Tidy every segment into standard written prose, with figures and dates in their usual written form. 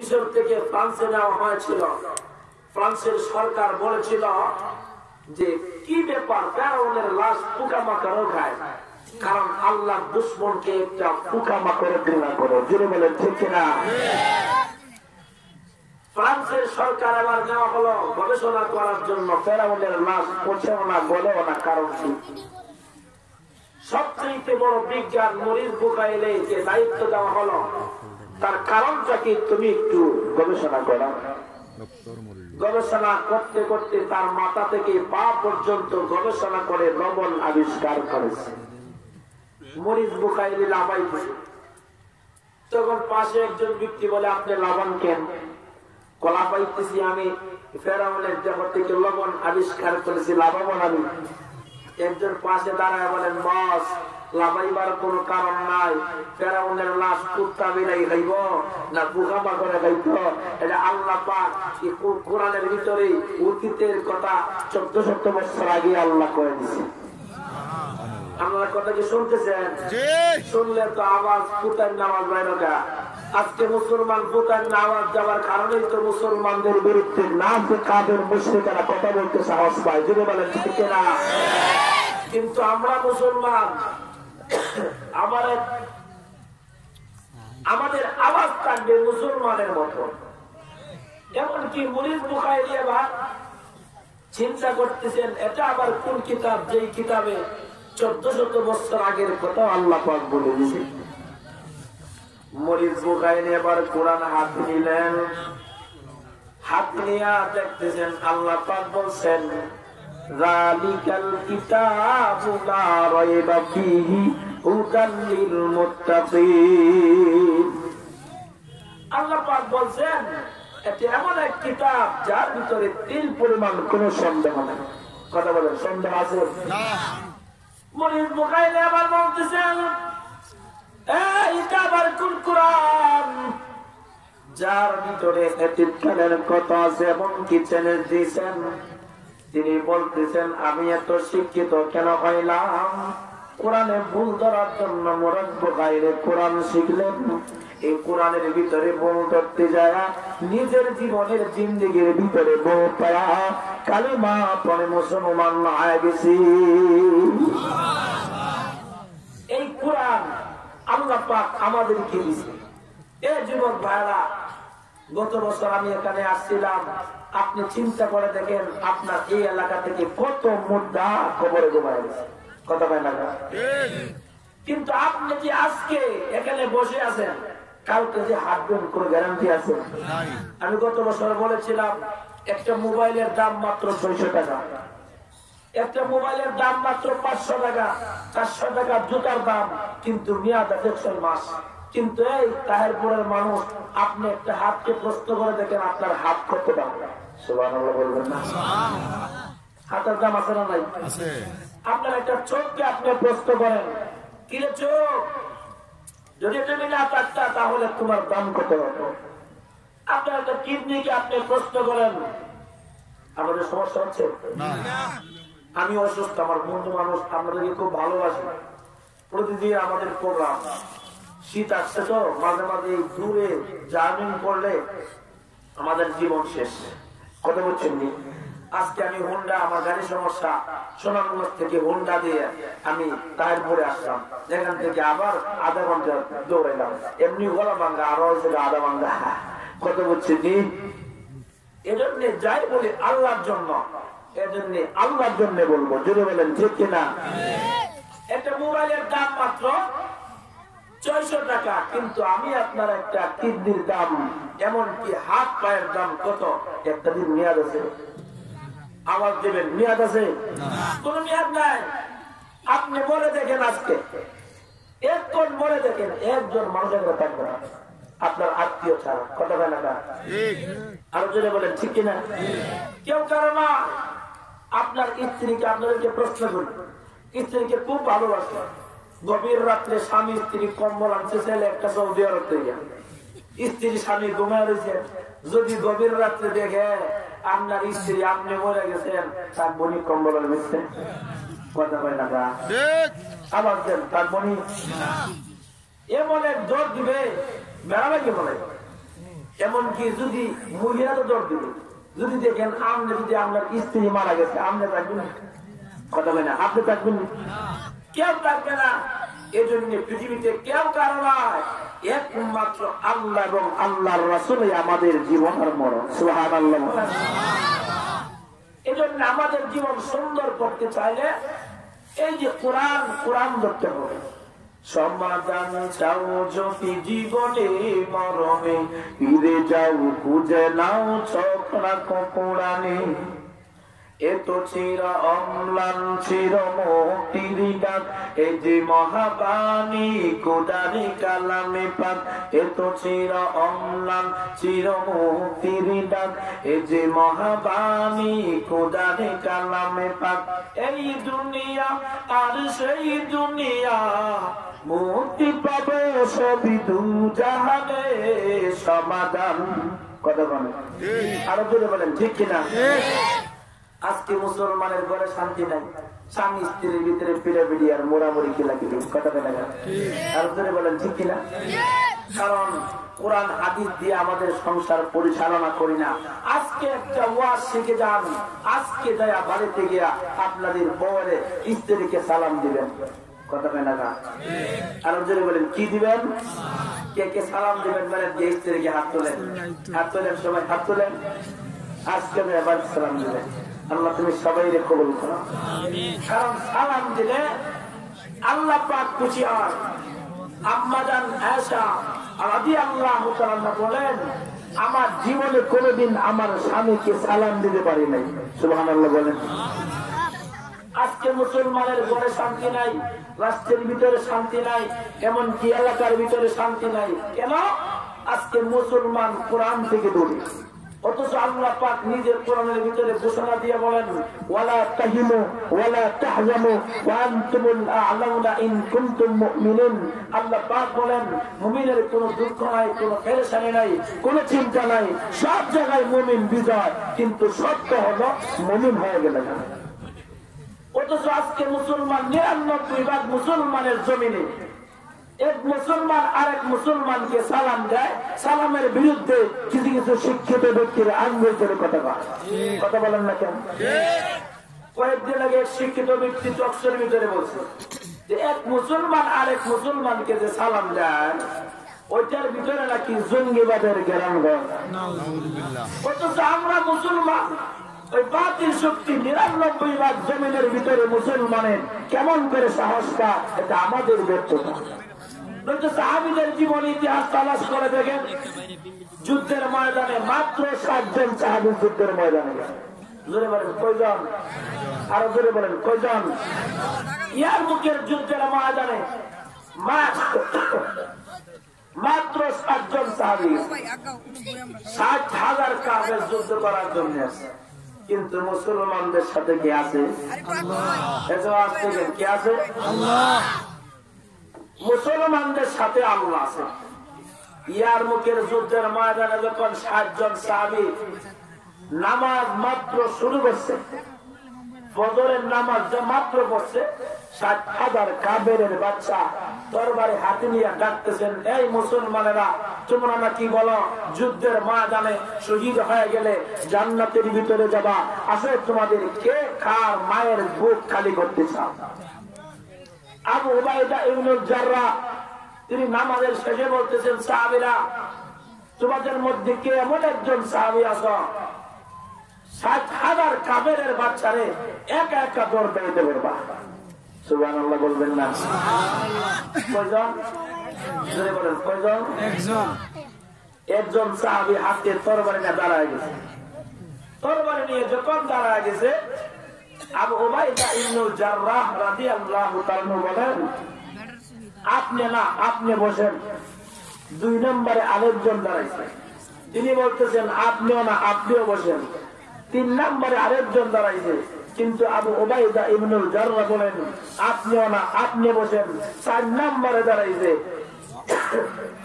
মিশর থেকে ফ্রান্সে নেওয়া হয়েছিল। ফ্রান্সের সরকার বলেছিল যে কি ব্যাপার, ফেরাউনের লাশ পোকামাকড় খায়, কারণ আল্লাহ দুশমনকে একটা পোকামাকড় ঘৃণা করে। জুড়ে বলেন ঠিক কিনা? ফ্রান্সের সরকার আবার নেওয়া হলো গবেষণা করার জন্য ফেরাউনের লাশ পচেও না গলেও না, কারণ কি? সবচেয়ে বড় বিজ্ঞান মরিস বুকাইলে যে দায়িত্ব দেওয়া হলো, তার কারণটা কি তুমি একটু গবেষণা করো। গবেষণা করতে করতে তার মাথা থেকে পা পর্যন্ত গবেষণা করে লবণ আবিষ্কার করেছে। মরিস বুকাইলে লাফাইতেছে, তখন পাশে একজন ব্যক্তি বলে, আপনি লাবণ কেন? কলা পাইতেছি আমি ফেরাউনের দেহ থেকে লবণ আবিষ্কার করেছি, লাভবান আমি। একজন পাশে দাঁড়ায় বলেন, বস লাভাইবার কোন কারণ নাই, ফেরাউনের লাশ কুত্তা বিলাই খাইব না পোকামাকড়ে খাইব, এটা আল্লাহ পাক কোরআনের ভিতরে অতীতের কথা 1400 বছর আগে আল্লাহ করে দিছে। আপনারা কথা কি শুনতেছেন? শুনলে তো আওয়াজ পুতার নামাজ বাইরে গা। আজকে মুসলমান পুতার নামাজ যাওয়ার কারণেই তো মুসলমানদের বিরুদ্ধে নাম কাদের মুশরিকরা কথা বলতে সাহস পায়। যদি বলেন ঠিক না? কিন্তু আমরা মুসলমান, আমাদের আওয়াজ থাকবে মুসলমানের মতো। এমনকি মরিস বুখারী আবার চিন্তা করতেছেন, এটা আবার কোন কিতাব, যেই কিতাবে 1400 বছর আগের কথা আল্লাহ পাক বলে দিয়েছে। মরিস বুখারী আবার কোরআন হাত নিলেন, হাত নিয়ে দেখতেছেন আল্লাহ পাক বলছেন, যালিকাল কিতাবু লা রাইবা ফীহি হুদাল লিল মুত্তাকিন। আল্লাহ পাক বলছেন এটা এমন এক কিতাব যার ভিতরে তিল পরিমাণ কোনো সন্দেহ নেই। কথা বলেন, সন্দেহ আছে না? মরিস বুখারী আবার বলতেছেন, এটা আবার কোন কোরআন যার ভিতরে এতিকালের কথা আছে এমন কি চ্যালেঞ্জ দিয়েছেন। তিনি বলতেছেন, আমি এত শিক্ষিত কেন হইলাম? কোরআনে ভুল ধরার জন্য মরিস বুখারী কোরআন শিখলেন। এই কোরআনের ভিতরে ভুল ধরতে যায় নিজের জীবনের জিন্দেগির ভিতরে ভুল পায়া কালিমা পড়ে মুসলমান হয়ে গেছি। এই কোরআন আল্লাহ পাক আমাদেরকে দিয়েছে। এই যুবক ভাইরা, গত বছর আমি এখানে আসছিলাম, আপনি চিন্তা করে দেখেন আপনার এই এলাকা থেকে কত মুদ্রা কবরে ঘুমায় গেছে। কথা হয় না? কিন্তু আপনি যে আজকে এখানে বসে আছেন, কালকে যে হাঁটবেন কোন গ্যারান্টি আছে? আমি গত বছর বলেছিলাম একটা মোবাইলের দাম মাত্র 600 টাকা, একটা মোবাইলের দাম মাত্র 500 টাকা, 400 টাকা জুতার দাম, কিন্তু মেয়াদ আছে 6 মাস। কিন্তু এই তাহেরপুরের মানুষ, আপনি একটা হাতকে প্রশ্ন করে দেখেন আপনার হাত কত দাম? সুবহানাল্লাহ বলবেন না? হাতের দাম আছে না নাই? আপনার একটা চোখকে আপনি প্রশ্ন করেন, কিরে চোখ, যদি তুমি না থাকতা তাহলে তোমার দাম কত হতো? আপনার একটা কিডনিকে আপনি প্রশ্ন করেন, আমাদের সমস্যা হচ্ছে? আমি অসুস্থ, আমার বন্ধু মানুষ আপনাদেরকে খুব ভালোবাসি, প্রতিদিন আমাদের প্রোগ্রাম। শীত আসছে তো, মাঝে মাঝে দূরে জার্নিং করলে আমাদের জীবন শেষ। কথা বলছেন? আজকে আমি হোন্ডা, আমার গাড়ির সমস্যা, সোনামগঞ্জ থেকে হোন্ডা দিয়ে আমি তাহিরপুরে আসলাম, এখান থেকে আবার আধা ঘন্টা দৌড়াইলাম, এমনি গলা ভাঙ্গা, আরো আধা ভাঙ্গা। কথা বলছেন? এজন্য যাই বলি আল্লাহর জন্য, এজন্য আল্লাহর জন্য বলবো। যদি বলেন ঠিক কিনা? একটা মোবাইলের দাম মাত্র 600 টাকা, কিন্তু আমি আপনার একটা কিডনির দাম, এমনকি হাত পায়ের দাম কত? একটা দিন মেয়াদ আছে? আওয়াজ দেবেন, মেয়াদ আছে? কোন মেয়াদ নাই। আপনি মরে দেখেন, আজকে একজন মরে দেখেন, একজন মানুষের থাকবে না আপনার আত্মীয় ছাড়া। কথা বলে না? আরো জোরে বলেন ঠিক কিনা? কেউ কারো না। আপনার স্ত্রীকে, আপনাদেরকে প্রশ্ন করি, স্ত্রীকে খুব ভালোবাসে, গভীর রাত্রে স্বামী স্ত্রী কম্বল আনছে, ছেলে একটা সৌদি আরব থেকে, স্ত্রী স্বামী ঘুমায় রয়েছে, যদি গভীর রাত্রে দেখে আপনার স্ত্রী আপনি মরে গেছেন, তার বনি কম্বলের ভিতরে। কথা বলে না? আবার দেন, তার বনি এমন এক জোর দিবে, বেড়াবে কি বলে এমনকি যদি মহিলা তো দর দিবে, যদি দেখেন আপনি যদি আপনার স্ত্রী মারা গেছে আপনি থাকবেন, কথা বলে না, আপনি থাকবেন, কেউ থাকবে না। এই জন্য পৃথিবীতে কেউ কারো নয়, একমাত্র আল্লাহ এবং আল্লাহর রাসূলই আমাদের জীবন আর মরণ। সুবহানাল্লাহ। এই জন্য আমাদের জীবন সুন্দর করতে চাইলে এই যে কোরআন, কোরআন ধরতে হবে। সমাধান চাও যদি জীবনে মরণে, ফিরে যাও খুঁজে নাও চোখ রাখো কোরআনে। এত চির অম্লান চির মুক্তির ডাক, এ যে মহাবাণী খোদারি কালামে পাক। এত চির অম্লান চির মুক্তির ডাক, এ যে মহাবাণী খোদারি কালামে পাক। এই দুনিয়া আর সেই দুনিয়া, মুক্তি পাবে সবই দুজাহানে। সমাধান, কথা বলেন, আরো জোরে বলেন, ঠিক কিনা? আজকে মুসলমানের ঘরে শান্তি নাই, স্বামী স্ত্রীর ভিতরে পিড়াপিড়ি আর মোড়ামুড়ি খেলাখেলি, কথা বলেন, আরো জোরে বলেন, ঠিক কিনা? কারণ কোরআন হাদিস দিয়ে আমাদের সংসার পরিচালনা করি না। আজকে একটা ওয়াজ শিখে যান, আজকে যায় বাড়িতে গিয়া আপনাদের বউরে স্ত্রীকে সালাম দিবেন, কথা বলেন না? আরো জোরে বলেন, কি দিবেন? কে কে সালাম দিবেন? মানে যে স্ত্রীকে হাত তোলেন, হাত তোলেন, সবাই হাত তোলেন। আজকে আবার সালাম দিবেন। আল্লাহ তুমি সবাই কবুল করো, কারণ সালাম দিলে আল্লাহ পাক খুশি হয়। আম্মা জান আয়েশা রাদিয়াল্লাহু তাআলা বলেন, আমার জীবনে কোনোদিন আমার স্বামীকে সালাম দিতে পারি নাই। সুবহানাল্লাহ বলেন। আজকে মুসলমানের ঘরে শান্তি নাই, রাষ্ট্রের ভিতরে শান্তি নাই, এমনকি এলাকার ভিতরে শান্তি নাই। কেন? আজকে মুসলমান কোরআন থেকে দূরে। অথচ আল্লাহ পাক নিজের কোরআনের ভিতরে ঘোষণা দিয়ে বলেন, ওয়ালা তাহিনু ওয়ালা তাহজানু ওয়া আনতুমুল আ'লাউনা ইন কুনতুম মুমিনিন। আল্লাহ পাক বলেন, মুমিনের কোনো দুঃখ নাই, কোনো পেরেশানি নাই, কোনো চিন্তা নাই, সব জায়গায় মুমিন বিজয়। কিন্তু সত্য হলো মুমিন হয়ে গেলে না। অথচ আজকে মুসলমান ৯৯% মুসলমানের জমিনে এক মুসলমান আরেক মুসলমানকে সালাম দেয়, সালামের বিরুদ্ধে কিছু কিছু শিক্ষিত ব্যক্তির আঙ্গুল করে কথা বলেন না কেন? কয়েকদিন আগে এক শিক্ষিত ব্যক্তি চকসের ভিতরে বলছে যে এক মুসলমান আরেক মুসলমানকে যে সালাম দেয়, ওইটার ভিতরে নাকি জঙ্গিবাদের জ্ঞান হয়। অথচ আমরা মুসলমান, ওই বাতিল শক্তি ৯৯% জমিনের ভিতরে মুসলমানের কেমন করে সাহস পায়, এটা আমাদের ব্যর্থতা। সাহাবীদের জীবন ইতিহাস তালাশ করে দেখেন, যুদ্ধের ময়দানে মাত্র ৭ জন সাহাবী যুদ্ধের ময়দানে গেছে। জোরে বলেন কয়জন? আরো জোরে বলেন কয়জন? ইয়ারমুকের যুদ্ধের ময়দানে মাত্র ৭ জন সাহাবী ৬০,০০০ কাফের যুদ্ধ করার জন্য আছে। কিন্তু মুসলমানদের সাথে কে আছে? কে আছে? আল্লাহ। মুসলমানদের সাথে আল্লাহ আছে। ইয়ারমুকের যুদ্ধের ময়দানে যখন ৬০ জন সাহাবী নামাজ মাত্র শুরু করছে, ফজরের নামাজ মাত্র পড়ছে, ৬০,০০০ কাফেরের বাচ্চা তরবারি হাতে নিয়ে ডাকতেছেন, এই মুসলমানেরা, তোমরা নাকি বলো যুদ্ধের ময়দানে শহীদ হয়ে গেলে জান্নাতের ভিতরে যাবা, আসলে তোমাদের কে কার মায়ের বুক খালি করতে চাও? আবু উবাইদা ইবনুল জাররাহ তিনি নামাজের শেষে বলতেছেন, সাহাবীরা, তোমাদের মধ্যে কে এমন একজন সাহাবী আছো ৬০,০০০ কাফেরের বাচ্চারে একা একা দৌড় পেতে পারবা? সুবহানাল্লাহ বলবেন না? কয়জন? জোরে বলেন কয়জন? একজন সাহাবী হাতে তরবারি নিয়ে দাঁড়ায় গেছে। তরবারি নিয়ে যখন দাঁড়ায় গেছে, আবু উবাইদা ইবনুল জাররাহ রাদিয়াল্লাহু তাআলা বলেন, আপনি না, আপনি বসেন। ২ নম্বরে আরেকজন দাঁড়াইছে, তিনি বলতেছেন আপনিও না, আপনিও বসেন। ৩ নম্বরে আরেকজন দাঁড়াইছে, কিন্তু আবু উবাইদা ইবনুল জাররাহ বলেন আপনিও না, আপনি বসেন। ৪ নম্বরে দাঁড়াইছে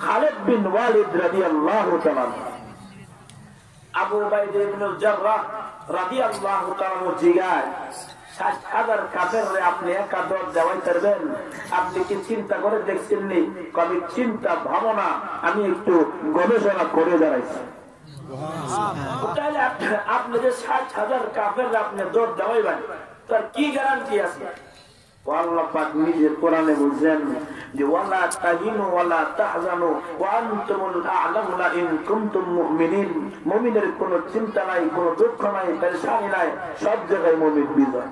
খালিদ বিন ওয়ালিদ রাদিয়াল্লাহু তাআলা। আবু উবাইদা ইবনুল জাররাহ রাদিয়াল্লাহু তাআলা জিগায়, 60,000 কাফেররে আপনি একা দর দেওয়াই পারবেন? আপনি কি চিন্তা করে দেখছেননি? কবি চিন্তা ভাবনা আমি একটু গবেষণা করে দাঁড়াইছি। আপনি যে 60,000 কাফের আপনি দর দেওয়াইবেন, তার কি গ্যারান্টি আছে? আল্লাহ পাক নিজের কোরআনে বলছেন যে ওয়ালা তাহিনু ওয়ালা তাহজানু ওয়া আনতুমুল আ'লামুনা ইন কুনতুম মুমিনিন। মুমিনের কোনো চিন্তা নাই, কোনো দুঃখ নাই, পেরেশানি নাই, সব জায়গায় মুমিন বিজয়।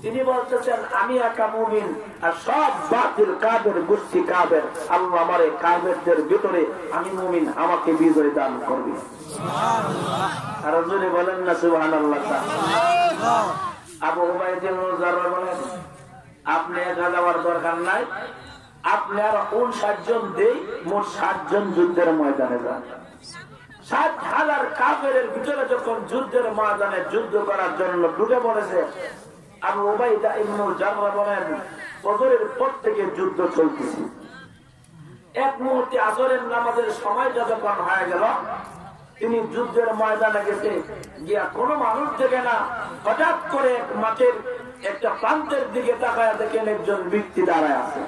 তিনি বলতেছেন আমি একা মুমিন আর সব বাতিল কাফের গোষ্ঠী কাফের। আল্লাহ আমারে কাফেরদের ভিতরে আমি মুমিন, আমাকে বিজয় দান করবে। সুবহানাল্লাহ। আর জোরে বলেন না সুবহানাল্লাহ। আবু উবাইদুল জাররা বলেন আপনি একা যাওয়ার দরকার নাই, আপনি আর 59 জন দেই, মোট 60 জন যুদ্ধের ময়দানে যান। 60,000 কাফেরের ভিতরে যখন যুদ্ধের ময়দানে যুদ্ধ করার জন্য ঢুকে পড়েছে, আবু উবাইদা ইবনে জাররা বলেন ফজরের পর থেকে যুদ্ধ চলতেছে। এক মুহূর্তে আসরের নামাজের সময়টা যখন হয়ে গেল, তিনি যুদ্ধের ময়দানে গেছে, গিয়া কোনো মানুষ দেখে না, হঠাৎ করে মাঠের একটা প্রান্তের দিকে তাকায় দেখেন একজন ব্যক্তি দাঁড়ায় আছে।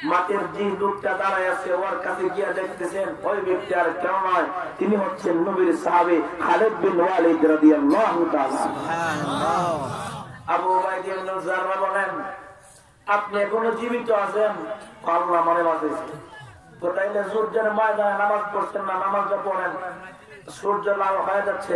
মাঠের যে লোকটা দাঁড়ায় আছে ওর কাছে গিয়া দেখতেছেন ওই ব্যক্তি আর কেউ নয়, তিনি হচ্ছেন নবীর সাহাবী খালিদ বিন ওয়ালিদ রাদিয়াল্লাহু তাআলা। আবু উবাইদা ইবনে জাররা বলেন আপনি এখনো জীবিত আছেন? আল্লাহ মনে বাঁচাইছে। তো তাইলে যুদ্ধের ময়দানে নামাজ পড়ছেন না, নামাজটা পড়েন। সূর্য লাল হয়ে যাচ্ছে।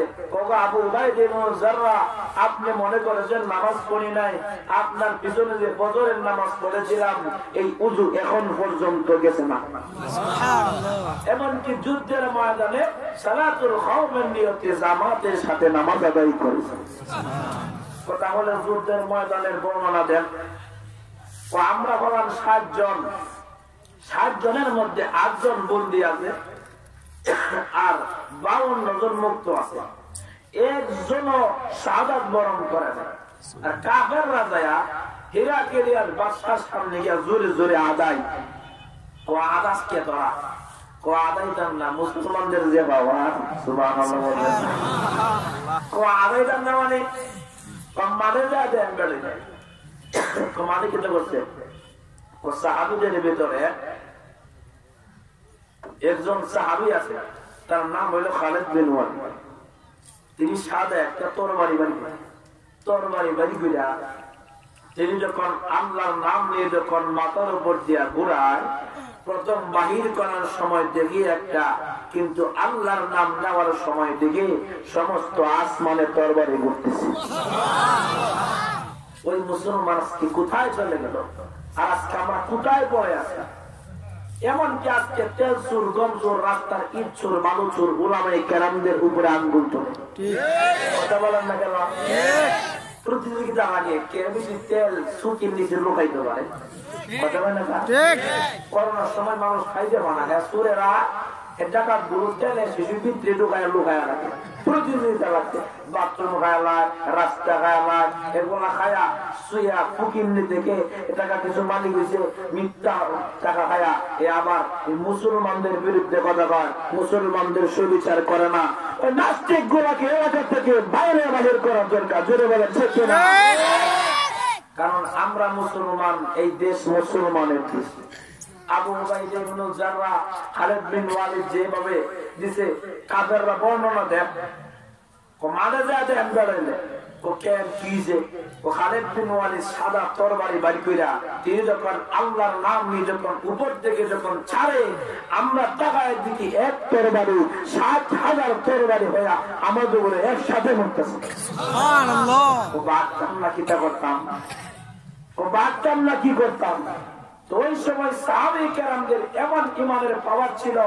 আবু উবাইদা ইবনে জাররা আপনি মনে করেছেন নামাজ পড়ি নাই, আপনার পিছনে যে ফজরের নামাজ পড়েছিলাম এই উযু এখন পর্যন্ত গেছে না। সুবহানাল্লাহ। এমনকি যুদ্ধের ময়দানে সালাতুল খাওফের নিয়তে জামাতের সাথে নামাজ আদায় করেছে। তাহলে যুদ্ধের ময়দানের বর্ণনা দেন। আমরা বললাম 60 জন, 60 জনের মধ্যে 8 জন বন্দী আছে আর 52 জন মুক্ত আছে। একজনও শাহাদাত বরণ করে না। আর কাফেররা যায় হিরাক্লিয়ার বাদশার সামনে গিয়ে জোরে জোরে আদায় ও আদাস কে তোরা ও আদায় দেন না মুসলমানদের যে বাবা সুবহানাল্লাহ বলেন ও আদায় দেন না মানে মাঠে যায় দেন বেড়ে যায়। মাঠে খেতে করছে ও সাহাবীদের ভিতরে একজন সাহাবী আছে, তার নাম হইল খালিদ বিন ওয়ালিদ। তিনি সাদা একটা তরবারি বাড়ি ঘুরা তিনি যখন আল্লাহর নাম নিয়ে যখন মাথার উপর দিয়া ঘুরায়, প্রথম বাহির করার সময় দেখি একটা, কিন্তু আল্লাহর নাম নেওয়ার সময় দেখি সমস্ত আসমানে তরবারি ঘুরতেছে। ওই মুসলমান আজকে কোথায় চলে গেল? আর আজকে আমরা কোথায় পড়ে আছি? এমনকি আজকে তেল চুর, গম চুর, রাস্তার ইট চুর, বালু চুর, উলামায়ে কেরামদের উপরে আঙ্গুল তোলে। কথা বলেন না কেন? প্রতিযোগিতা লাগে কে বেশি তেল সুকির নিচে লুকাইতে পারে। কথা বলেন না? করোনার সময় মানুষ খাইতে পারে না, চুরেরা ডাকাত গুরু টেনে শিশুর ভিতরে লুকায় রাখে। প্রতিযোগিতা লাগছে, বাথরুম খায় লায়, রাস্তা খায় লায়, এগুলা খায়া শুয়া ফুকিন্নি দেখে টাকা কিছু মালিক হয়েছে মিথ্যা টাকা খায়া এ আবার মুসলমানদের বিরুদ্ধে কথা কয়, মুসলমানদের সুবিচার করে না। ওই নাস্তিক গুলাকে এলাকা থেকে বাইরে বাহির করার দরকার। জোরে বলে ঠিক না? কারণ আমরা মুসলমান, এই দেশ মুসলমানের দেশ। আবু উবাইদা ইবনে জাররা খালিদ বিন ওয়ালিদ যেভাবে দিছে কাফেররা বর্ণনা দেন, মাঝে যায় দেন বেড়াইলে ও কেন কি যে ও খালিদ বিন ওয়ালিদ সাদা তরবারি বাড়ি কইরা তিনি যখন আল্লাহর নাম নিয়ে যখন উপর থেকে যখন ছাড়ে, আমরা তাকায় দেখি এক তরবারি 60,000 তরবারি হইয়া আমাদের উপরে একসাথে মরতেছে। সুবহানাল্লাহ। ও বাচ্চাম না কি করতাম? তো ওই সময় সাহাবায়ে কেরামদের এমন ইমানের পাওয়ার ছিল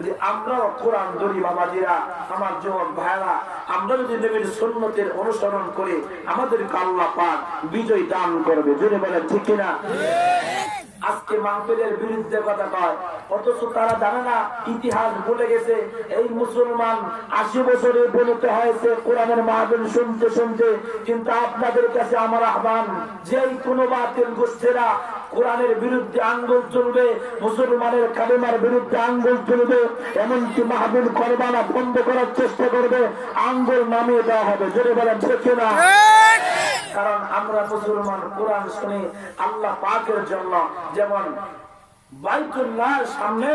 যে আমরাও কোরআন ধরি বাবাজিরা, আমার যুবক ভাইরা, আমরা যদি নবীর সুন্নতের অনুসরণ করে আমাদেরকে আল্লাহ পাক বিজয় দান করবে। জোরে বলেন ঠিক কিনা? আজকে মাহফিলের বিরুদ্ধে কথা কয়, অথচ তারা জানে না ইতিহাস ভুলে গেছে। এই মুসলমান 80 বছরে বলতে হয়েছে কোরআনের মাহফিল শুনতে শুনতে। কিন্তু আপনাদের কাছে আমার আহ্বান, যেই কোনো বাতিল গোষ্ঠীরা কোরআনের বিরুদ্ধে আঙ্গুল তুলবে, মুসলমানের কালেমার বিরুদ্ধে আঙ্গুল তুলবে, এমনকি মাহফিল করবানা বন্ধ করার চেষ্টা করবে, আঙ্গুল নামিয়ে দেওয়া হবে। জোরে বলেন ঠিক না? কারণ আমরা মুসলমান কোরআন শুনি আল্লাহ পাকের জন্য। যেমন বাইতুল্লাহর সামনে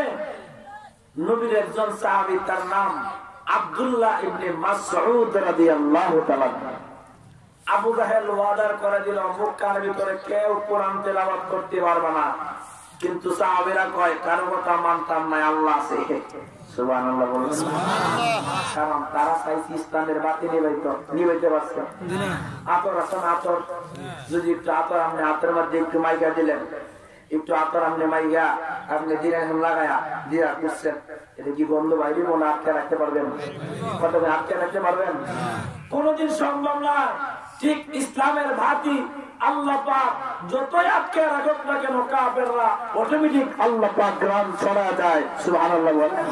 নবীর একজন সাহাবী, তার নাম আব্দুল্লাহ ইবনে মাসউদ রাদিয়াল্লাহু তাআলা। আবু জাহেল ওয়াদার করে দিল মক্কার ভিতরে কেউ কোরআন তেলাওয়াত করতে পারবে না, কিন্তু সাহাবীরা কয় কারো কথা মানতাম না, আল্লাহ আছে। সুবহানাল্লাহ বলুন। কারণ তারা চাইছে ইসলামের বাতি নিবাইতে পারছে। আতর আছে না, আতর যদি একটু আতর আপনি হাতের মধ্যে একটু মাইকা দিলেন, একটু আতর আপনি মাইকা আপনি দিনে লাগায়া দিয়া করছেন, এটা কি গন্ধ বাইরে মনে আটকে রাখতে পারবেন? কত আটকে রাখতে পারবেন? কোনদিন সম্ভব না। ঠিক ইসলামের ভাতি আল্লাহ পাক যতই আটকে রাখুক না কেন, কাফেররা অটোমেটিক আল্লাহ পাক গ্রাম ছড়া দেয়। সুবহানাল্লাহ বলেন।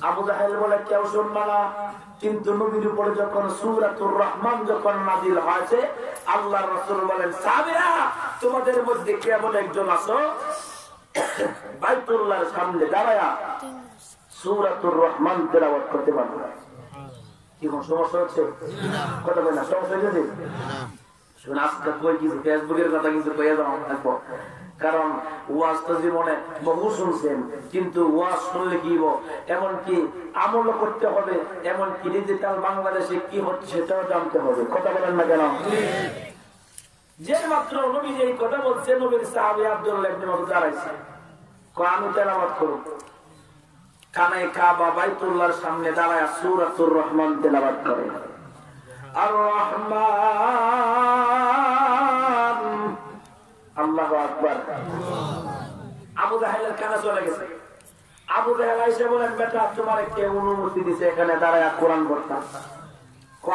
আবু জাহেল বলে কেউ শুনবে না, কিন্তু নবীর উপরে যখন সূরাতুর রহমান যখন নাযিল হয়েছে, আল্লাহর রাসূল বলেন সাহাবীরা তোমাদের মধ্যে কেমন একজন আছো বাইতুল্লাহর সামনে দাঁড়ায়া সূরাতুর রহমান তেলাওয়াত করতে পারবে? কি কোন সমস্যা হচ্ছে? কথা বলেন না, সমস্যা হচ্ছে? শুনে আজকে কই কিছু ফেসবুকের কথা কিন্তু কইয়া যাওয়া থাকবো, কারণ ওয়াজ তো জীবনে বহু শুনছেন, কিন্তু ওয়াজ শুনলে কি এমনকি আমলও করতে হবে, এমনকি ডিজিটাল বাংলাদেশে কি হচ্ছে সেটাও জানতে হবে। কথা বলেন না কেন? যে মাত্র নবী এই কথা বলছে, নবীর সাহাবী আব্দুল্লাহ ইবনে মাসউদ দাঁড়াইছে, কোরআন তেলাওয়াত করুন। কানে কাবা বাইতুল্লাহর সামনে দাঁড়ায় সূরাতুর রহমান তেলাওয়াত করে। আর রহমান, আল্লাহু আকবার। আবু জাহেলের কানে চলে গেছে। আবু জাহেল এসে বলেন বেটা তোমার কে অনুমতি দিছে এখানে দাঁড়ায় কোরআন পড়তে?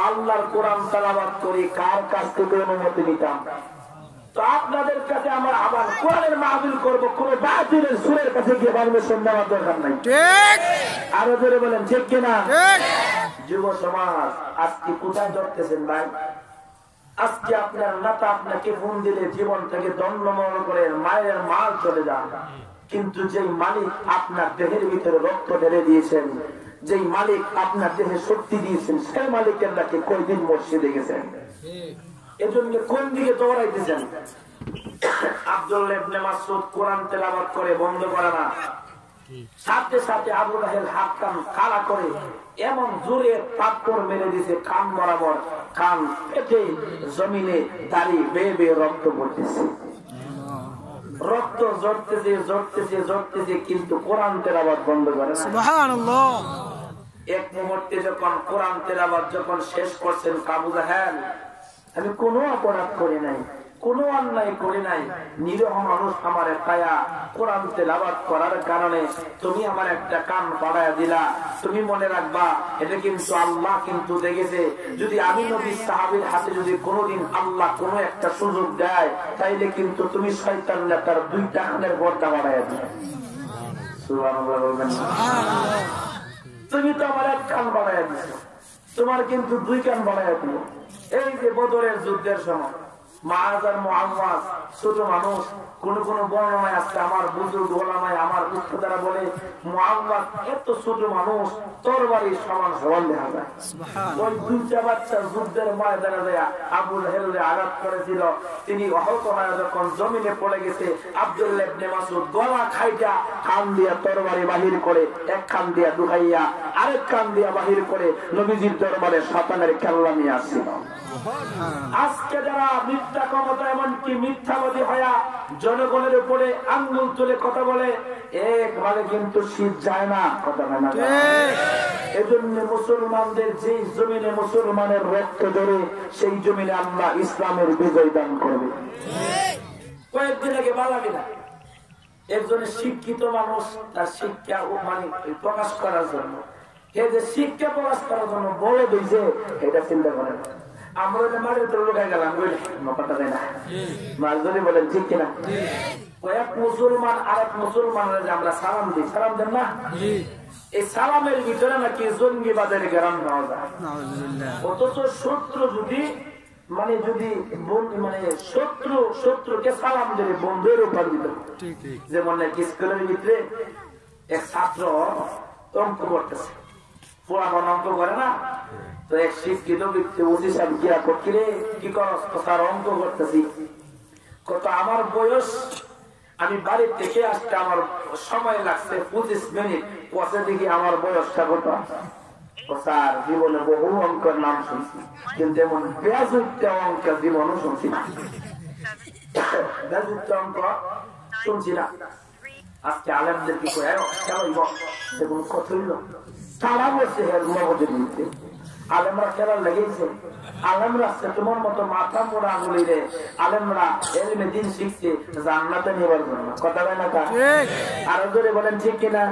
আল্লাহর কোরআন তেলাওয়াত করি, কার কাছ থেকে অনুমতি নিতাম? তো আপনাদের কাছে আমার আবার কোরআনের মাহফিল করব, কোন বাতিলের সুরের কাছে গিয়ে পারমিশন দেওয়ার দরকার নাই। ঠিক? আরো জোরে বলেন ঠিক কিনা? ঠিক। যুব সমাজ আজকে কোথায় ধরতেছেন ভাই? আজকে আপনার নেতা আপনাকে ফোন দিলে জীবন থেকে দণ্ড মরণ করে মায়ের মাল চলে যান, কিন্তু যেই মালিক আপনার দেহের ভিতরে রক্ত ঢেলে দিয়েছেন, যেই মালিক আপনার দেহে শক্তি দিয়েছেন, সেই মালিকের নাকি কয়দিন মসজিদে গেছেন? এজন্য কোন দিকে দৌড়াইতেছেন? আব্দুল্লাহ ইবনে মাসউদ কোরআন তেলাওয়াত করে বন্ধ করে না, সাথে সাথে আবু জাহেল হাত কান কালা করে এমন জোরে থাপ্পড় মেরে দিয়েছে, কান বরাবর কান ফেটে জমিনে দাড়ি বেয়ে বেয়ে রক্ত পড়তেছে। রক্ত জড়তেছে, কিন্তু কোরআন তেলাওয়াত বন্ধ করে না। সুবহানাল্লাহ। এক মুহূর্তে যখন কোরআন তেলাওয়াত যখন শেষ করছেন, আবু জাহেল আমি কোনো অপরাধ করি নাই, কোনো অন্যায় করি নাই, নিরীহ মানুষ আমার কায়া কোরআন তেলাওয়াত করার কারণে তুমি আমার একটা কান পাড়ায়া দিলা। তুমি মনে রাখবা এটা কিন্তু আল্লাহ কিন্তু দেখেছে, যদি আমি নবী সাহাবীর হাতে যদি কোনোদিন আল্লাহ কোনো একটা সুযোগ দেয়, তাইলে কিন্তু তুমি শয়তান নেতার দুইটা কানের পর্দা বাড়াইয়া দিবে। সুবহানাল্লাহ বলবেন না? তুমি তো আমার এক কান বাড়াইয়া দিছো, তোমার কিন্তু দুই কান বাড়াইয়া দিল। এই যে বদরের যুদ্ধের সময় মুআয আর মুআওয়াজ ছোট মানুষ, কোন কোন বর্ণনায় আছে আমার বুজুর্গ ওলামায়ে আমার উত্তরা বলে মুআওয়াজ এত ছোট মানুষ তরবারির সমান সমান দেখা যায়। সুবহানাল্লাহ। ওই দুইটা বাচ্চা যুদ্ধের ময়দানে যায় আবু জাহেলকে আঘাত করেছিল, তিনি আহত হয়ে যখন জমিনে পড়ে গেছে, আব্দুল্লাহ ইবনে মাসউদ গলা খাইটা কান দিয়া তরবারি বাহির করে, এক কান দিয়া ঢুকাইয়া আরেক কান দিয়া বাহির করে নবীজির দরবারে শয়তানের কেল্লা নিয়ে আসছিল। আজকে যারা মিথ্যা ক্ষমতা এমনকি মিথ্যাবাদী হয়ে জনগণের উপরে আঙ্গুল তুলে কথা বলে, একবারে কিন্তু শীত যায় না। কথা হয় না? এজন্য মুসলমানদের যে জমিনে মুসলমানের রক্ত ধরে, সেই জমিনে আল্লাহ ইসলামের বিজয় দান করবে। কয়েকদিন আগে বালাবি না একজনের শিক্ষিত মানুষ তার শিক্ষা মানে প্রকাশ করার জন্য, এই যে শিক্ষা প্রকাশ করার জন্য বড় দিয়েছে, এটা চিন্তা করেন। আমরা মাঠের তো লোকায় গেলাম, কথা দেয় না, মাছ ধরে বলেন ঠিক কিনা? কয়েক মুসলমান আর এক মুসলমানের আমরা সালাম দিই, সালাম দেন না? এই সালামের ভিতরে নাকি জঙ্গিবাদের গ্রাম পাওয়া যায়। অথচ শত্রু যদি মানে শত্রুকে সালাম দিলে বন্ধুর উপর দিত। যেমন স্কুলের ভিতরে এক ছাত্র অঙ্ক করতেছে, পুরানো অঙ্ক করে না, তো তো এক শিক্ষিত ব্যক্তি ওসি সাহেব গিয়া কিরে কি করস? স্যার অঙ্ক করতেছি। কত আমার বয়স, আমি বাড়ি থেকে আসতে আমার সময় লাগছে 25 মিনিট। পথে দেখি আমার বয়সটা কত? স্যার জীবনে বহু অঙ্কের নাম শুনছি, কিন্তু এমন বেয়াযুক্ত অঙ্কের জীবনও শুনছি না। বেয়াযুক্ত অঙ্ক শুনছি না। আজকে আলেমদের কি করে খেলাইব, সে কোনো কথা হইল? তারা বলছে হের মগজের মধ্যে আলেমরা খেলার লেগেছে। আলেমরা তোমার মতো মাথা মোড়া আঙুলিরে আলেমরা এলমে দিন শিখছে জান্নাতে নেবার জন্য। কথা বলে না? আরো জোরে বলেন ঠিক কিনা?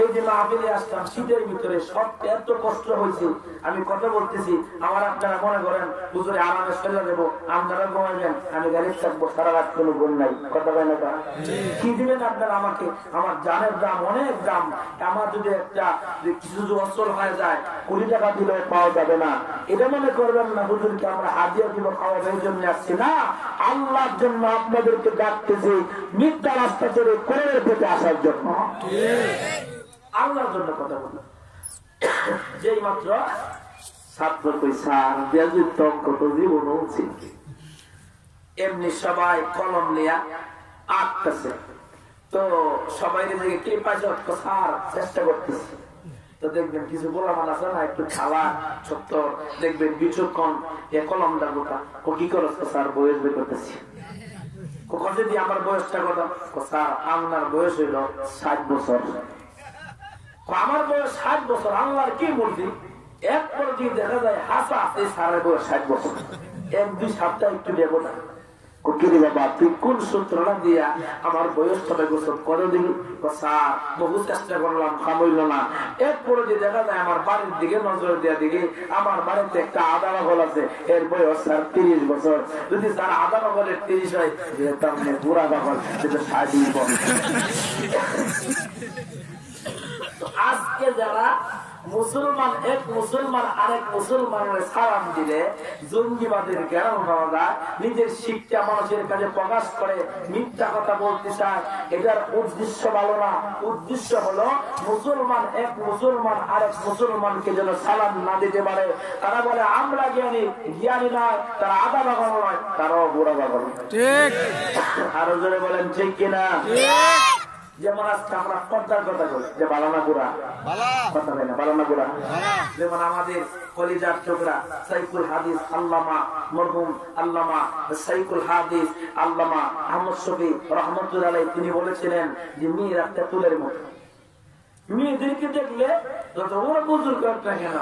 এই যে মাহফিলে আসলাম শীতের ভিতরে, সব এত কষ্ট হয়েছে। আমি কথা বলতেছি, আমার আপনারা মনে করেন হুজুরে আরামে চলে দেবো, আপনারা ঘুমাইবেন, আমি গাড়ি থাকবো সারা রাত, কোনো গুণ নাই। কথা বলে না? কি দিবেন আপনারা আমাকে? আমার জানের দাম অনেক দাম। আমার যদি একটা কিছু অস্ত্র হয়ে যায় 20 টাকা দিলেও পাওয়া যাবে না। এটা মনে করবেন না হুজুরকে আমরা হাদিয়া দিব খাওয়াবার জন্য আসছি না, আল্লাহর জন্য আপনাদেরকে ডাকতেছি মিথ্যা রাস্তা ছেড়ে কোরআনের পথে আসার জন্য, আল্লাহর জন্য কথা বলি। যেই মাত্র ছাত্র কই স্যার বেয়াযুক্ত অঙ্ক তো জীবন উচিত, এমনি সবাই কলম নিয়ে আঁকতেছে। তো সবাই নিজেকে কে পাইছে? স্যার চেষ্টা করতেছি। তো দেখবেন কিছু গোলামান আছে না, একটু খাওয়া ছোট্ট, দেখবেন বিচক্ষণ কলমটা বোকা। ও কি করছ? স্যার বয়স বের করতেছি। যদি আমার বয়সটা কত? স্যার আপনার বয়স হইল 60 বছর। আমার বয়স 60 বছর, আল্লাহর কি মর্জি? এরপর যদি দেখা যায় হাসা এই স্যারের বয়স 60 বছর, 1-2 সপ্তাহ একটু দেবো না। বাবা তুই কোন সূত্রটা দিয়া আমার বয়সটা গোসল করে দিবি? স্যার বহু চেষ্টা করলাম, খামইল না। এরপরে যে দেখা যায় আমার বাড়ির দিকে নজর দেওয়া দিকে আমার বাড়িতে একটা আদা বাগল আছে, এর বয়স স্যার 30 বছর। যদি স্যার আদা বাগলের 30 হয়, তার মানে বুড়া বাগল সেটা 60 বছর। আজকে যারা মুসলমান এক মুসলমান আরেক মুসলমানের সালাম দিলে জঙ্গিবাদের জ্ঞান পাওয়া যায়, নিজের শিক্ষা মানুষের কাছে প্রকাশ করে মিথ্যা কথা বলতে চায়, এটার উদ্দেশ্য ভালো না। উদ্দেশ্য হলো মুসলমান এক মুসলমান আরেক মুসলমানকে যেন সালাম না দিতে পারে। তারা বলে আমরা জ্ঞানী, জ্ঞানী নয়, তারা আদা বাগান নয়, তারাও বুড়া বাগান। ঠিক, আরো জোরে বলেন ঠিক কিনা? যেমন আজকে আমরা পর্দার কথা বলি যে বালানা গুড়া কথা হয় না, বালানা গুড়া। যেমন আমাদের কলিজার টুকরা সাইকুল হাদিস আল্লামা মরহুম আল্লামা সাইকুল হাদিস আল্লামা আহমদ শফি রহমতুল্লাহ আলাইহি, তিনি বলেছিলেন যে মেয়ের একটা তুলের মতো। মেয়েদেরকে দেখলে যত বড় বুজুর্গ একটা কেন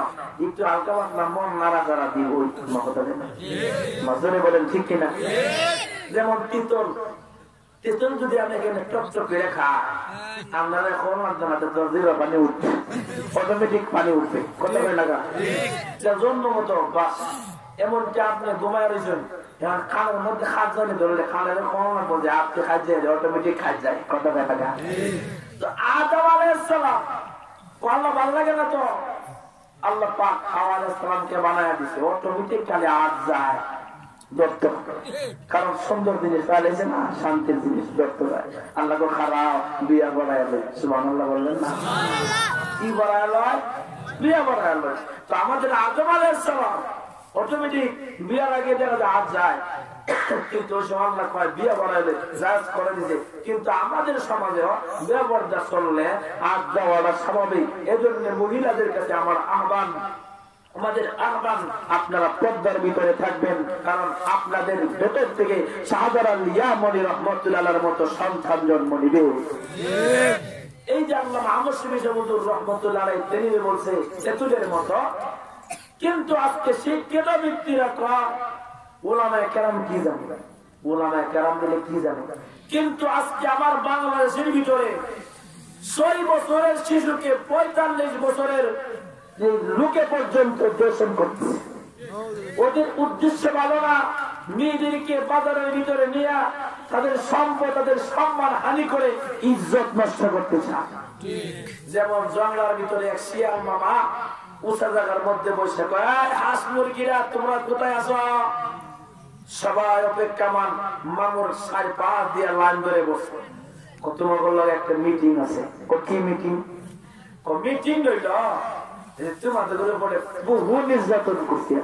একটু হালকা পাতলা মন নাড়াচাড়া দিয়ে ওই কথা মাঝে বলেন ঠিক কিনা? যেমন তিতল, তেতুল যদি আপনি এখানে টকটক করে খায়, আপনারা কোন মাধ্যমে দরজিরা পানি উঠবে, অটোমেটিক পানি উঠবে। কত লাগা জন্ম মতো বাস। এমনকি আপনি ঘুমায় রয়েছেন, এখন খানের মধ্যে খাদ জানি ধরলে খানের কোন বলছে আপনি খাই যায়, অটোমেটিক খাই যায়। কত টাকা? তো আদম আলাইহিস সালাম আল্লাহ ভালো লাগে না তো আল্লাহ পাক হাওয়া আলাইহিস সালামকে বানায়া দিছে, অটোমেটিক খালি আজ যায় দত্ত। কারণ সুন্দর জিনিস পাইলেছে না, শান্তির জিনিস দত্ত যায়। আল্লাহ তো খারাপ বিয়া বাড়াইল, সুবহানাল্লাহ বললেন না? কি বাড়াইল? বিয়া বাড়াইল। তো আমাদের আদম আলাইহিস সালাম অটোমেটিক বিয়ার আগে দেখা যায় আজ যায়, কিন্তু আল্লাহ কয় বিয়া বাড়াইলে জায়েজ করে দিতে। কিন্তু আমাদের সমাজেও বিয়া বর্দা চললে আজ যাওয়াটা স্বাভাবিক। এজন্য মহিলাদের কাছে আমার আহ্বান, আমাদের আহ্বান, আপনারা পর্দার ভিতরে থাকবেন, কারণ আপনাদের ভেতর থেকে শাহজালাল ইয়ামনি রহমতুল্লাহর মতো সন্তান জন্ম নিবে। এই যে আল্লামা আহমদ শফি হুজুর রহমতুল্লাহ আলাইহি তিনি বলছে তেতুলের মতো। কিন্তু আজকে শিক্ষিত ব্যক্তিরা কয় উলামায়ে কেরাম কি জানে, উলামায়ে কেরাম বলে কি জানে। কিন্তু আজকে আমার বাংলাদেশের ভিতরে 6 বছরের শিশুকে 45 বছরের লোকে পর্যন্ত দর্শন করতেছে। ওদের উদ্দেশ্য ভালো না, মেয়েদেরকে বাজারের ভিতরে নিয়ে তাদের সম্পদ তাদের সম্মান হানি করে ইজ্জত নষ্ট করতে চায়। যেমন জঙ্গলার ভিতরে এক শিয়াল মামা উঁচা জায়গার মধ্যে বসে কয়, হাঁস মুরগিরা তোমরা কোথায় আছো? সবাই অপেক্ষামান মামুর 4 দিয়ে লাইন ধরে বসে। কত মগল একটা মিটিং আছে। কি মিটিং? মিটিং হইল তোমাদের উপরে বহু নির্যাতন করছি